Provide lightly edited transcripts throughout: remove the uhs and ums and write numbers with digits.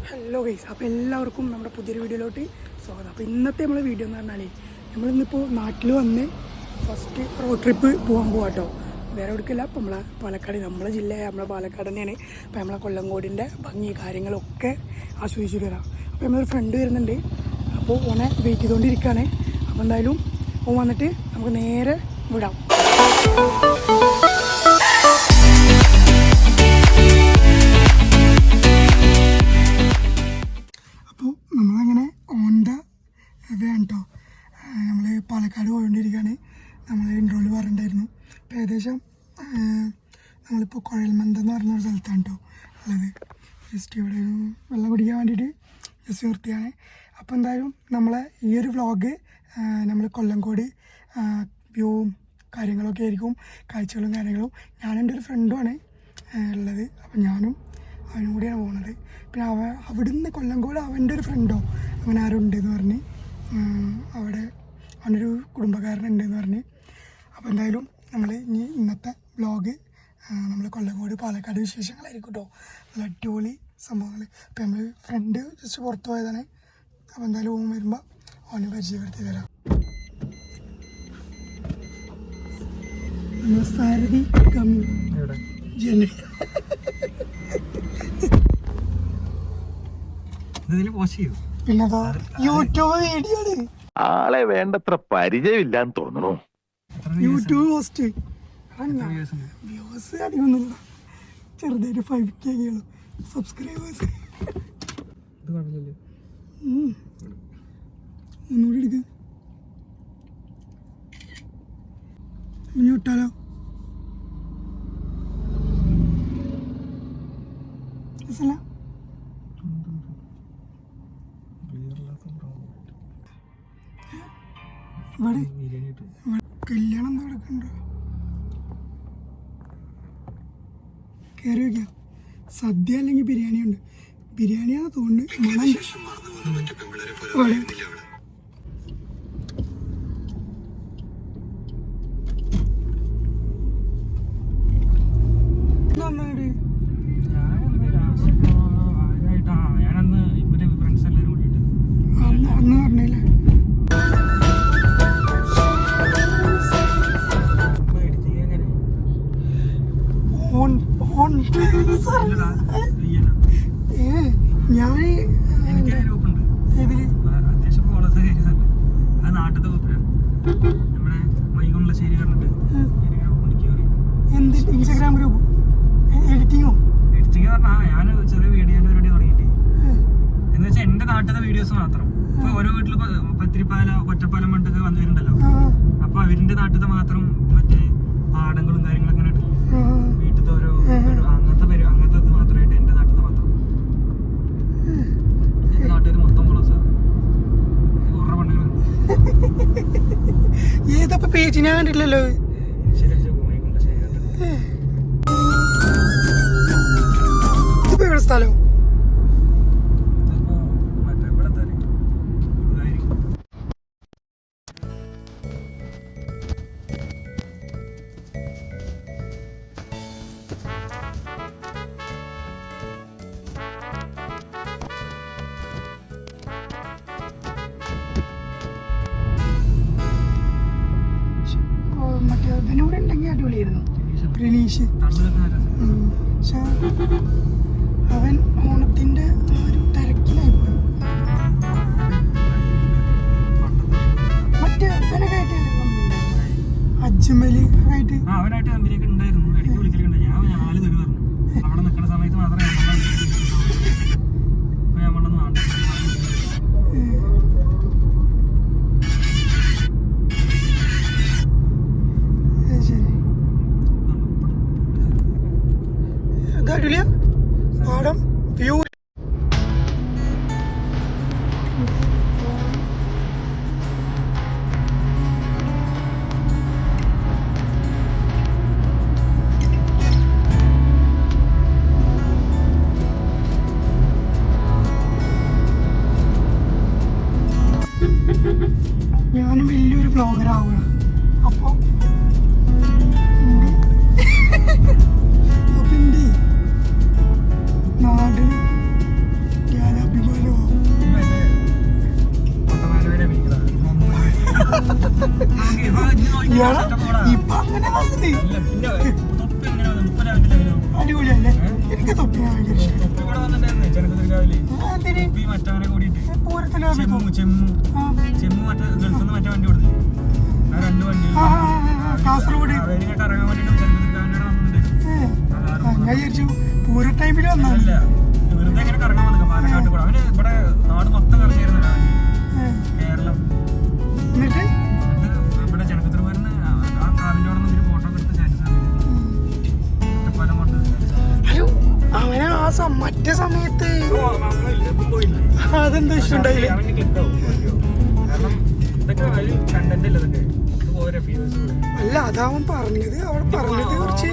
Hello guys, അപ്പോൾ എല്ലാവർക്കും നമ്മുടെ പുതിയൊരു വീഡിയോയിലോട്ട് സ്വാഗതം. അപ്പോൾ ഇന്നത്തെ നമ്മളെ വീഡിയോ എന്ന് പറഞ്ഞാൽ നമ്മളിന്നിപ്പോൾ നാട്ടിൽ വന്ന് ഫസ്റ്റ് റോഡ് ട്രിപ്പ് പോകാൻ പോകാട്ടോ. വേറെ എവിടേക്കില്ല, അപ്പോൾ നമ്മളെ പാലക്കാട്, നമ്മളെ ജില്ലയായ നമ്മളെ പാലക്കാട് തന്നെയാണ്. അപ്പോൾ നമ്മളെ കൊല്ലങ്കോടിൻ്റെ ഭംഗി കാര്യങ്ങളൊക്കെ ആസ്വദിച്ചിട്ട് വരാം. അപ്പോൾ നമ്മളൊരു ഫ്രണ്ട് വരുന്നുണ്ട്, അപ്പോൾ ഓനെ വെയിറ്റ് ചെയ്തുകൊണ്ടിരിക്കുകയാണ്. അപ്പോൾ എന്തായാലും ഓൻ വന്നിട്ട് നമുക്ക് നേരെ വിടാം. കേട്ടോ, നമ്മൾ പാലക്കാട് പോയിക്കൊണ്ടിരിക്കുകയാണ്. നമ്മൾ ഇൻട്രോയിൽ പറഞ്ഞിട്ടുണ്ടായിരുന്നു. അപ്പോൾ ഏകദേശം നമ്മളിപ്പോൾ കുഴൽമന്ദം എന്ന് പറഞ്ഞൊരു സ്ഥലത്താണ് കേട്ടോ ഉള്ളത്. ജസ്റ്റ് ഇവിടെ ഒരു വെള്ളം കുടിക്കാൻ വേണ്ടിയിട്ട് ജസ്റ്റ് നിർത്തിയാണ്. അപ്പോൾ എന്തായാലും നമ്മളെ ഈ ഒരു വ്ളോഗ് നമ്മൾ കൊല്ലങ്കോട് വ്യൂവും കാര്യങ്ങളൊക്കെ ആയിരിക്കും, കാഴ്ചകളും കാര്യങ്ങളും. ഞാനെൻ്റെ ഒരു ഫ്രണ്ടുമാണ് ഉള്ളത്. അപ്പോൾ ഞാനും അവനും കൂടിയാണ് പോകുന്നത്. പിന്നെ അവിടുന്ന് കൊല്ലങ്കോട് അവൻ്റെ ഒരു ഫ്രണ്ടോ അങ്ങനെ ആരും ഉണ്ടെന്ന് പറഞ്ഞ് അവിടെ അവനൊരു കുടുംബക്കാരനുണ്ടെന്ന് പറഞ്ഞ്. അപ്പോൾ എന്തായാലും നമ്മൾ ഇനി ഇന്നത്തെ വ്ളോഗ് നമ്മൾ കൊല്ലങ്കോട് പാലക്കാട് വിശേഷങ്ങളായിരിക്കും കേട്ടോ. നല്ല അടിപൊളി സംഭവങ്ങൾ. അപ്പോൾ നമ്മൾ ഫ്രണ്ട് ജസ്റ്റ് പുറത്ത് പോയതാണ്. അപ്പോൾ എന്തായാലും ഓൻ വരുമ്പോൾ അവന് പരിചയപ്പെടുത്തി തരാം. സാരഥി കമ്മി പിന്നെന്താ യൂട്യൂബ് വീഡിയോ ആണ്. ആളെ വേണ്ടത്ര പരിചയമില്ലാന്ന് തോന്നണു. യൂട്യൂബ് പോസ്റ്റ് വ്യൂസ് അധികമൊന്നുമില്ല, ചെറുതായിട്ട് 5K സബ്സ്ക്രൈബേഴ്സ്. ഒന്നുകൂടി എടുക്ക വിട്ടാലോ? ഇവിടെ കല്യാണം എന്താ നടക്കണ്ടോ? കയറി വയ്ക്കാം. സദ്യ അല്ലെങ്കിൽ ബിരിയാണി ഉണ്ട്. ബിരിയാണിയാണെന്ന് തോന്നുന്നു. മണം അന്ന് പറഞ്ഞില്ലേ ഇൻസ്റ്റാഗ്രാം ഗ്രൂപ്പ് എഡിറ്റിങ്ങോ? എഡിറ്റിംഗ് പറഞ്ഞാൽ ഞാൻ ചെറിയ വീഡിയോ പരിപാടി തുടങ്ങിയിട്ട് എന്ന് വെച്ചാൽ എന്റെ നാട്ടിലെ വീഡിയോസ് മാത്രം. ഇപ്പൊ ഓരോ വീട്ടിൽ പത്തിരിപ്പാല ഒറ്റപ്പാലം മണ്ടൊക്കെ വന്നു വരുന്നുണ്ടല്ലോ. അപ്പൊ അവരിന്റെ നാട്ടിലത്തെ മാത്രം മറ്റേ പാടങ്ങളും കാര്യങ്ങളൊക്കെ വീട്ടിലത്തെ ഓരോ അങ്ങനത്തെ മാത്രമായിട്ട് എന്റെ നാട്ടിലത്തെ മാത്രം. എന്റെ നാട്ടിൽ മൊത്തം മുളസാ കുറേ പണ്ടുകളുണ്ട്. ഏതപ്പോ പേജ് ഞാൻ കണ്ടിട്ടില്ലല്ലോ. ഇതിപ്പോ എവിടെ സ്ഥലം? മറ്റേ ഇതിനൂടെ ഉണ്ടെങ്കിൽ അടിപൊളിയായിരുന്നു. റിനീഷ് പക്ഷെ അവൻ ഓണത്തിന്റെ ഒരു തിരക്കിലായിപ്പോയി. മറ്റേ അവനൊക്കെ ആയിട്ട് അജ്മല് ആയിട്ട് അവനായിട്ട് കമ്പനിയൊക്കെ ഉണ്ടായിരുന്നു. ഇടയ്ക്ക് വിളിക്കലുണ്ട്. ഞാൻ 4 തെരുവ് പറഞ്ഞു. അവിടെ നിൽക്കുന്ന സമയത്ത് മാത്രമേ ഞാൻ കൊണ്ടൊന്നും വേണ്ട. പാടം വ്യൂ ഞാനും വലിയൊരു വ്ളോഗർ ആവുക. അപ്പോൾ നാട് ഇപ്പൊ അങ്ങനെ നല്ലത് അല്ല പിന്നെ തൊപ്പി എങ്ങനെ വന്നു? ഇപ്പൊ രാവിലെ അടിപൊളിയല്ലേ? എനിക്ക് തൊപ്പി ഭയങ്കര ഇഷ്ടം. തൊപ്പി ഇവിടെ വന്നിട്ടുണ്ടായിരുന്നേ ചെറുക്കത്തിരിക്കാവില്. തൊപ്പി മറ്റവനെ കൂടിയിട്ട് ചെമ്മു മറ്റേ ഗൾഫിൽ നിന്ന് മറ്റേ വണ്ടി കൊടുത്തു. ആ 2 വണ്ടി കാസർഗോഡ് അവരിങ്ങനെ കറങ്ങാൻ വേണ്ടിട്ട് ചെറുക്കത്തിരിക്കാവിൻ്റെ വന്നിട്ടുണ്ട്. ഞാൻ വിചാരിച്ചു പൂര ടൈമിൽ വന്നല്ല, വെറുതെ ഇങ്ങനെ കറങ്ങാൻ വന്നില്ല പാലക്കാട്ട് കൂടെ. അവന് ഇവിടെ നാട് മൊത്തം കറങ്ങിയായിരുന്നു കേരളം. എന്നിട്ട് ഇവിടെ ചെറുക്കത്തിൽ വരുന്ന ആ കാവിൻ്റെ അവിടെ നിന്ന് ഫോട്ടോ എടുത്ത് ചാൻസാണ് പല കൊണ്ട്. അയ്യോ അവനെ ആ മറ്റേ സമയത്ത് അതെന്താ ഇഷ്ടമുണ്ടായില്ല. അല്ല അതവൻ പറഞ്ഞത് അവിടെ പറഞ്ഞത് കുറച്ച്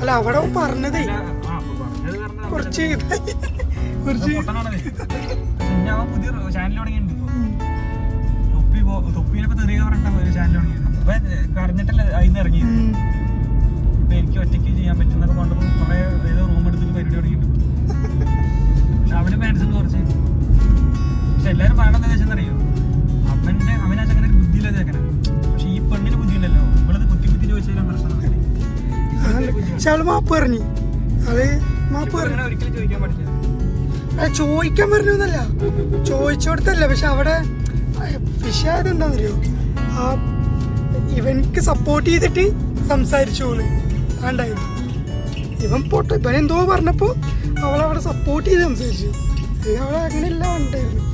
അല്ല അവിടെ അവൻ പറഞ്ഞതേ കുറച്ച് കുറച്ച് പുതിയ ചാനൽ തുടങ്ങിയിട്ടുണ്ട്. തൊപ്പിയിലൊക്കെ തെറിയ പറഞ്ഞ ഒരു ചാനൽ തുടങ്ങിയിട്ടുണ്ട്. കരഞ്ഞിട്ടല്ലേ അതിന് ഇറങ്ങിയത്. ഇപ്പൊ എനിക്ക് ഒറ്റയ്ക്ക് ചെയ്യാൻ പറ്റുന്നൊക്കെ കൊണ്ടപ്പോൾ കുറെ ഏതോ റൂം എടുത്തിട്ട് പരിപാടി തുടങ്ങിയിട്ടുണ്ട്. പക്ഷെ അവന് ഫാൻസ് കുറച്ച്. പക്ഷെ എല്ലാവരും പറയണത് എന്താ വെച്ചെന്നറിയോ, അവനാ ചങ്ങനെ ബുദ്ധിയില്ലാതെ ചക്കന. പക്ഷെ ഈ പെണ്ണിന് ബുദ്ധി ഉണ്ടല്ലോ, ഇവളത് കുത്തി ചോദിച്ചാലും പ്രശ്നമാണ്. മാപ്പ് പറഞ്ഞു അത് മാപ്പ് പറഞ്ഞു. ഒരിക്കലും ചോദിക്കാൻ പാടില്ല. ചോദിക്കാൻ പറഞ്ഞല്ല, ചോദിച്ചോടത്തല്ല. പക്ഷെ അവിടെ വിഷയം എന്താണെന്നറിയോ, ആ ഇവൻക്ക് സപ്പോർട്ട് ചെയ്തിട്ട് സംസാരിച്ചോളൂ ആണ്ടായിരുന്നു. ഇവൻ എന്തോ പറഞ്ഞപ്പോ അവളവിടെ സപ്പോർട്ട് ചെയ്ത് സംസാരിച്ചു. അവളെ അങ്ങനെയല്ല ഉണ്ടായിരുന്നു.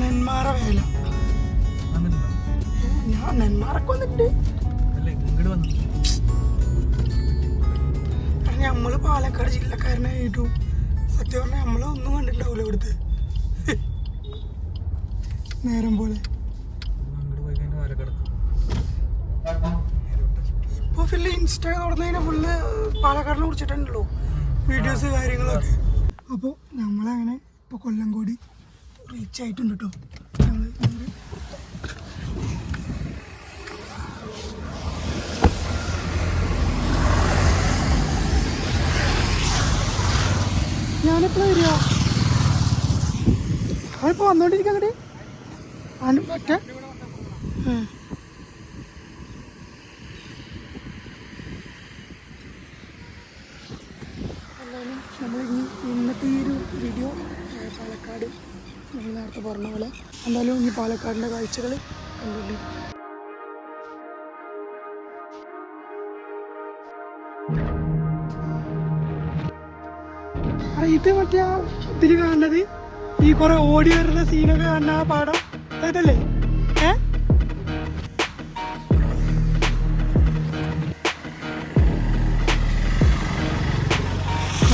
നെന്മാറ വേല ഞാൻ നെന്മാറൊക്കെ വന്നിട്ടുണ്ട്. നമ്മള് പാലക്കാട് ജില്ലക്കാരനായിട്ടും സത്യം പറഞ്ഞാൽ നമ്മളൊന്നും കണ്ടിട്ടുണ്ടാവില്ല ഇവിടുത്തെ നേരം പോലെ. ഇപ്പൊ ഫുള്ള് ഇൻസ്റ്റ തുറന്നതിനെ ഫുള്ള് പാലക്കാടിനെ കുറിച്ചിട്ടുണ്ടല്ലോ വീഡിയോസ് കാര്യങ്ങളൊക്കെ. അപ്പോൾ നമ്മളങ്ങനെ ഇപ്പോൾ കൊല്ലംകോടി റീച്ച് ആയിട്ടുണ്ട് കേട്ടോ. ഞാനെപ്പോഴാണ് വരിക? അവനിപ്പോൾ വന്നോണ്ടിരിക്കുക അങ്ങോട്ട് അവന് പറ്റ എന്തായാലും നമ്മൾ ഇന്നത്തെ ഈ ഒരു വീഡിയോ പാലക്കാട് നമ്മൾ നേരത്തെ പറഞ്ഞ പോലെ എന്തായാലും ഈ പാലക്കാടിൻ്റെ കാഴ്ചകൾ കണ്ടുകൊണ്ട് ഇത് മറ്റേ ഇതിൽ കാണുന്നത് ഈ കുറെ ഓടി വരുന്ന സീനൊക്കെ കാണുന്ന ആ പാടം അതല്ലേ?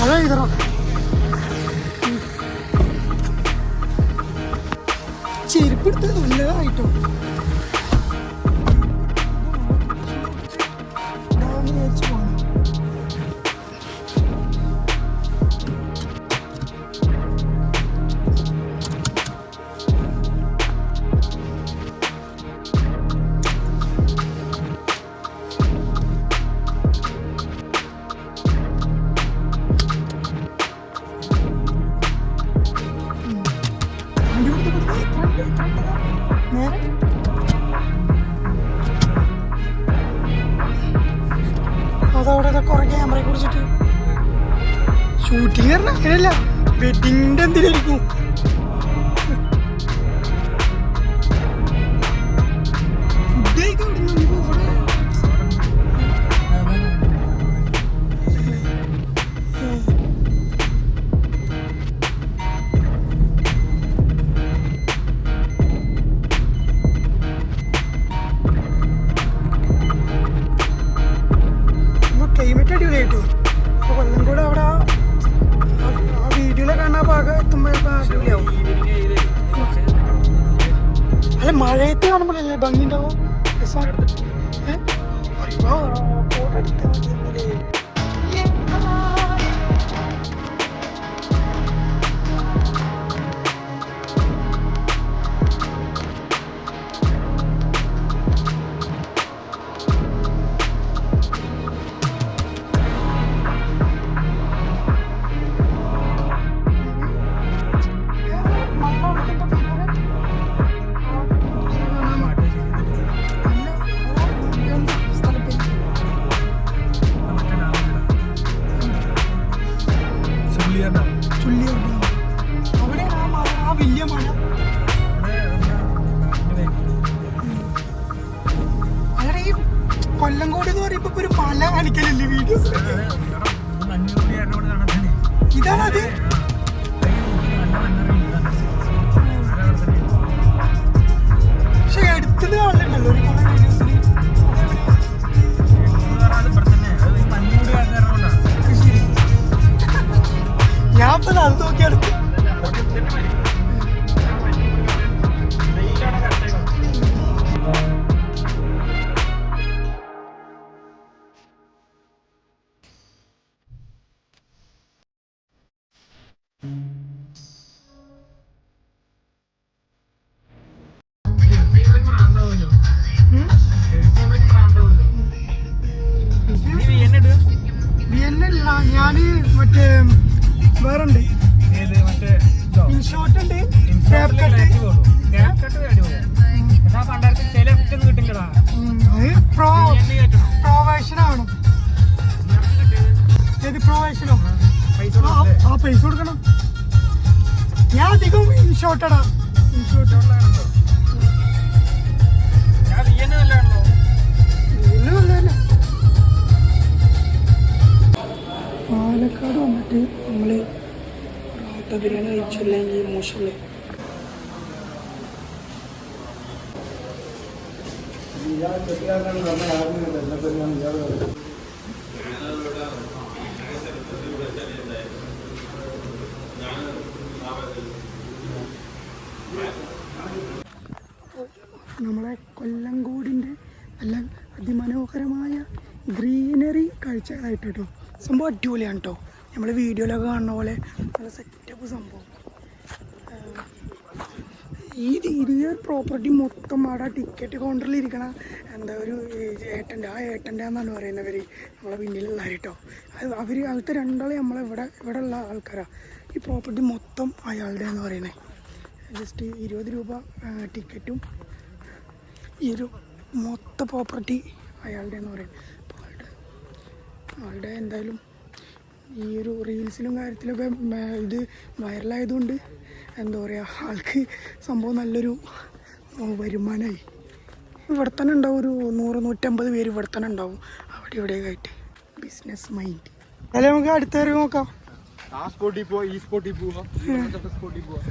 അതാ ഇതറോ ചെരുപ്പെടുത്ത് നല്ലതായിട്ടോ. അതവിടെ കുറെ ക്യാമറയെ കുറിച്ചിട്ട് ഷൂട്ടിങ് പറഞ്ഞാൽ അങ്ങനെയല്ല, വെഡിങ്ങിന്റെ എന്തിനായിരിക്കും. ഫുഡ് കഴിക്കാൻ ക്ലൈമറ്റ് അടിപൊളിയായിട്ടോ. അപ്പോൾ കൊല്ലംകോട് അവിടെ ആ വീഡിയോയിലെ കാണാൻ ഭാഗം എത്തുമ്പോഴൊക്കെ അടിപൊളിയാവും. അല്ല മഴയത്ത് കാണുമ്പോഴല്ലേ ഭംഗി ഉണ്ടാവും. ഇപ്പൊ ഒരു പല കാണിക്കലല്ലേ വീഡിയോസ് ഇതാണത് പക്ഷെ എടുത്തത് കാണുന്നുണ്ടല്ലോ ഒരു കുറെ വീഡിയോസിൽ ഞാൻ ഇപ്പൊ അത് നോക്കിയാണ് വിയന്നല്ല ഞാന് മറ്റേ വേറുണ്ട് ഇൻഷോട്ട് ഉണ്ട് പ്രൊവേഷൻ ആണ് ഏത് പ്രൊവേഷനോ ആ പൈസ കൊടുക്കണം ഞാൻ അധികം ഇൻഷോട്ടടാ ഇൻഷോട്ട് പാലക്കാട് വന്നിട്ട് നമ്മള് പൊറോട്ട ബിരിയാണി കഴിച്ചില്ലെങ്കിൽ മോശമല്ലേ നമ്മളെ കൊല്ലങ്കോടിൻ്റെ നല്ല അതിമനോഹരമായ ഗ്രീനറി കാഴ്ചകളായിട്ട് കേട്ടോ സംഭവം അടിപൊളിയാണ് കേട്ടോ നമ്മൾ വീഡിയോയിലൊക്കെ കാണുന്ന പോലെ നല്ല സെറ്റപ്പ് സംഭവം ഈ പ്രോപ്പർട്ടി മൊത്തം അവിടെ ടിക്കറ്റ് കൗണ്ടറിൽ ഇരിക്കണ എന്താ ഒരു ഏട്ടൻ്റെ എന്നാണ് പറയുന്നവർ നമ്മളെ പിന്നിലുള്ളവർ കേട്ടോ അവർ അവിടുത്തെ രണ്ടാളെ നമ്മളെ ഇവിടെ ഉള്ള ആൾക്കാരാണ് ഈ പ്രോപ്പർട്ടി മൊത്തം അയാളുടെ എന്ന് പറയുന്നത് ജസ്റ്റ് 20 രൂപ ടിക്കറ്റും ഈ ഒരു മൊത്ത പ്രോപ്പർട്ടി അയാളുടെ എന്ന് പറയുന്നത് അപ്പോൾ ആളുടെ എന്തായാലും ഈ ഒരു റീൽസിലും കാര്യത്തിലൊക്കെ ഇത് വൈറലായതുകൊണ്ട് എന്താ പറയുക ആൾക്ക് സംഭവം നല്ലൊരു വരുമാനമായി ഇവിടെ തന്നെ ഉണ്ടാവും ഒരു 100-150 പേര് ഇവിടെ തന്നെ ഉണ്ടാവും അവിടെ ഇവിടെയൊക്കെ ആയിട്ട് ബിസിനസ് മൈൻഡ് അല്ലെ നമുക്ക് അടുത്ത നോക്കാം ആ സ്പോട്ടിൽ പോവാ ഈ സ്പോട്ടിൽ പോവാ സ്പോട്ടിൽ പോവാ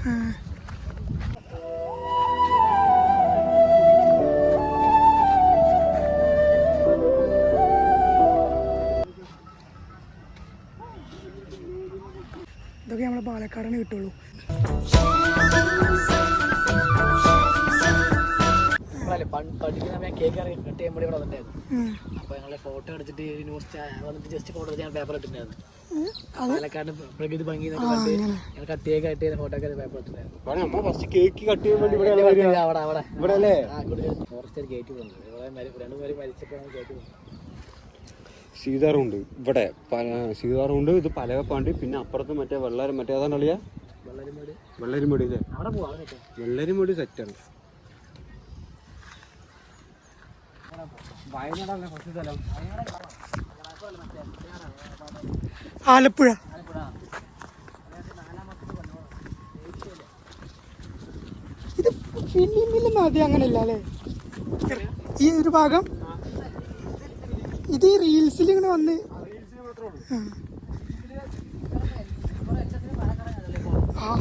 ഇതൊക്കെ നമ്മളെ പാലക്കാടിന് കിട്ടുള്ളൂ പഠിക്കുന്ന കേക്ക് കട്ട് ചെയ്യുമ്പോൾ ഇവിടെ വന്നിട്ടായിരുന്നു അപ്പോൾ ഞങ്ങളെ ഫോട്ടോ എടുത്തിട്ട് ന്യൂസ് വന്നിട്ട് ജസ്റ്റ് ഫോട്ടോ എടുത്ത് ഞാൻ പേപ്പർ ഇട്ടിട്ടുണ്ടായിരുന്നു പാലക്കാട് പ്രകൃതി ഭംഗി എന്നൊക്കെ കണ്ട് ഞങ്ങൾ കട്ട് ചെയ്യുന്ന ഫോട്ടോ ഒക്കെ പേപ്പർ ഇട്ടിട്ടുണ്ടായിരുന്നു കേക്ക് കട്ട് ചെയ്യാൻ വേണ്ടി അവിടെ ഫോറസ്റ്റ് ഗേറ്റ് പോകുന്നുണ്ട് 2 പേര് മരിച്ചപ്പോഴാണ് ഗേറ്റ് പോകുന്നത് സീതാറുണ്ട് ഇവിടെ സീതാറുണ്ട് ഇത് പലകപ്പാണ്ടി പിന്നെ അപ്പുറത്ത് മറ്റേ മറ്റേ ഏതാണ് കളിയാ വെള്ളരിമടി അല്ലേ വെള്ളരിമടി സെറ്റാണ് ആലപ്പുഴ ഇത് ഫിലിമിലൊന്നും ആദ്യം അങ്ങനെ ഇല്ല അല്ലേ ഈ ഒരു ഭാഗം ഇത് റീൽസിൽ ഇങ്ങനെ വന്ന് ആ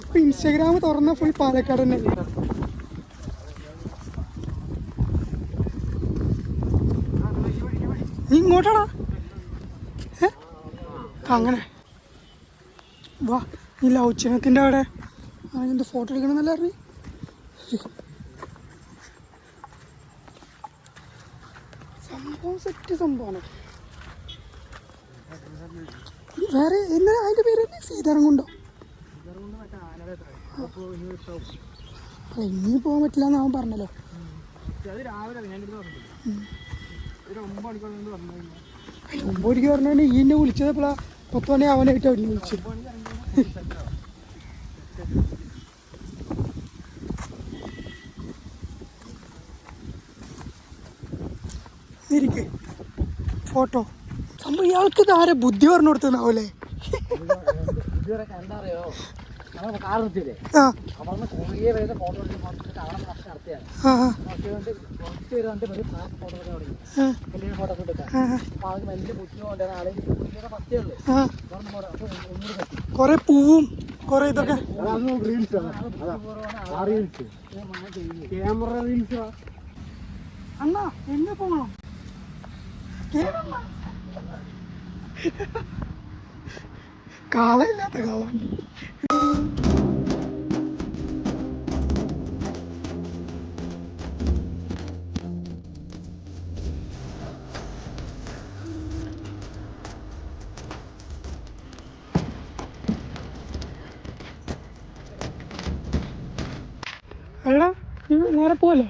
ഇപ്പൊ ഇൻസ്റ്റാഗ്രാം തുറന്ന ഫുൾ പാലക്കാട് തന്നെ നീ ഇങ്ങോട്ടാടാ അങ്ങനെ വാ ഈ ലൗച്ചനത്തിൻ്റെ അവിടെ അതിൻ്റെ ഫോട്ടോ എടുക്കണമെന്നല്ല അറിഞ്ഞു സംഭവം സെറ്റ് സംഭവമാണ് വേറെ എന്നാ അതിൻ്റെ പേര് സീതാറംകുണ്ടോ അല്ല ഇനി പോകാൻ പറ്റില്ല എന്ന് അവൻ പറഞ്ഞല്ലോ 9 മണിക്ക് പറഞ്ഞാൽ ഈ എന്നെ വിളിച്ചത് എപ്പോഴാ 10 മണി അവനായിട്ട് അവനെ വിളിച്ചത് ഇരിക്കെ ഫോട്ടോ സംഭവം ഇയാൾക്ക് ഇത് ആരെ ബുദ്ധി പറഞ്ഞു കൊടുത്തതാവൂലേ ഞങ്ങൾ കാർ നിർത്തിയില്ലേ ആ അവിടെ നിന്ന് കുറേ പേര് ഫോട്ടോ എടുത്ത് അവിടെ ഫസ്റ്റ് നടത്തിയാണ് കുറച്ച് പേര് കണ്ട് ഒരു ഫോട്ടോ എടുക്കാൻ തുടങ്ങി വലിയ ഫോട്ടോ ഒക്കെ എടുക്കാൻ അപ്പോൾ അത് വലിയ കുറ്റിന് കൊണ്ടുവരുന്ന ആള് കുറ്റിയുടെ ഫസ്റ്റേ ഉള്ളൂ അപ്പോൾ ഒന്നുകൂടി പറ്റി കൊറേ പൂവും കൊറേ ഇതൊക്കെ ക്യാമറ റീൽസ് അണ്ണാ എന്നെ പോകണം കാളയില്ലാത്ത കാള എടാ നേരെ പോവല്ലേ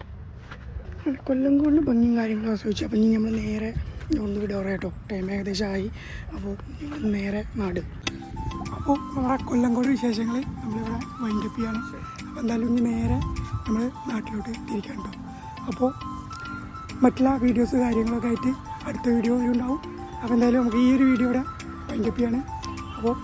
കൊല്ലം കൊണ്ട് ഭംഗിയും കാര്യങ്ങളും ആസ്വദിച്ചു. അപ്പം ഇനി നമ്മൾ നേരെ ഒന്ന് വിട കേട്ടോ, ടൈം ഏകദേശം ആയി. അപ്പോൾ ഇവിടെ നേരെ നാട്. അപ്പോൾ നമ്മുടെ കൊല്ലംകോട് വിശേഷങ്ങൾ നമ്മളിവിടെ വൈൻഡപ്പ് ചെയ്യാണ്. അപ്പോൾ എന്തായാലും ഇനി നേരെ നമ്മൾ നാട്ടിലോട്ട് തിരിക്കാൻ കേട്ടോ. അപ്പോൾ മറ്റുള്ള വീഡിയോസ് കാര്യങ്ങളൊക്കെ ആയിട്ട് അടുത്ത വീഡിയോ ഉണ്ടാവും. അപ്പോൾ എന്തായാലും നമുക്ക് ഈ ഒരു വീഡിയോ ഇവിടെ വൈൻഡപ്പ് ചെയ്യാണ്. അപ്പോൾ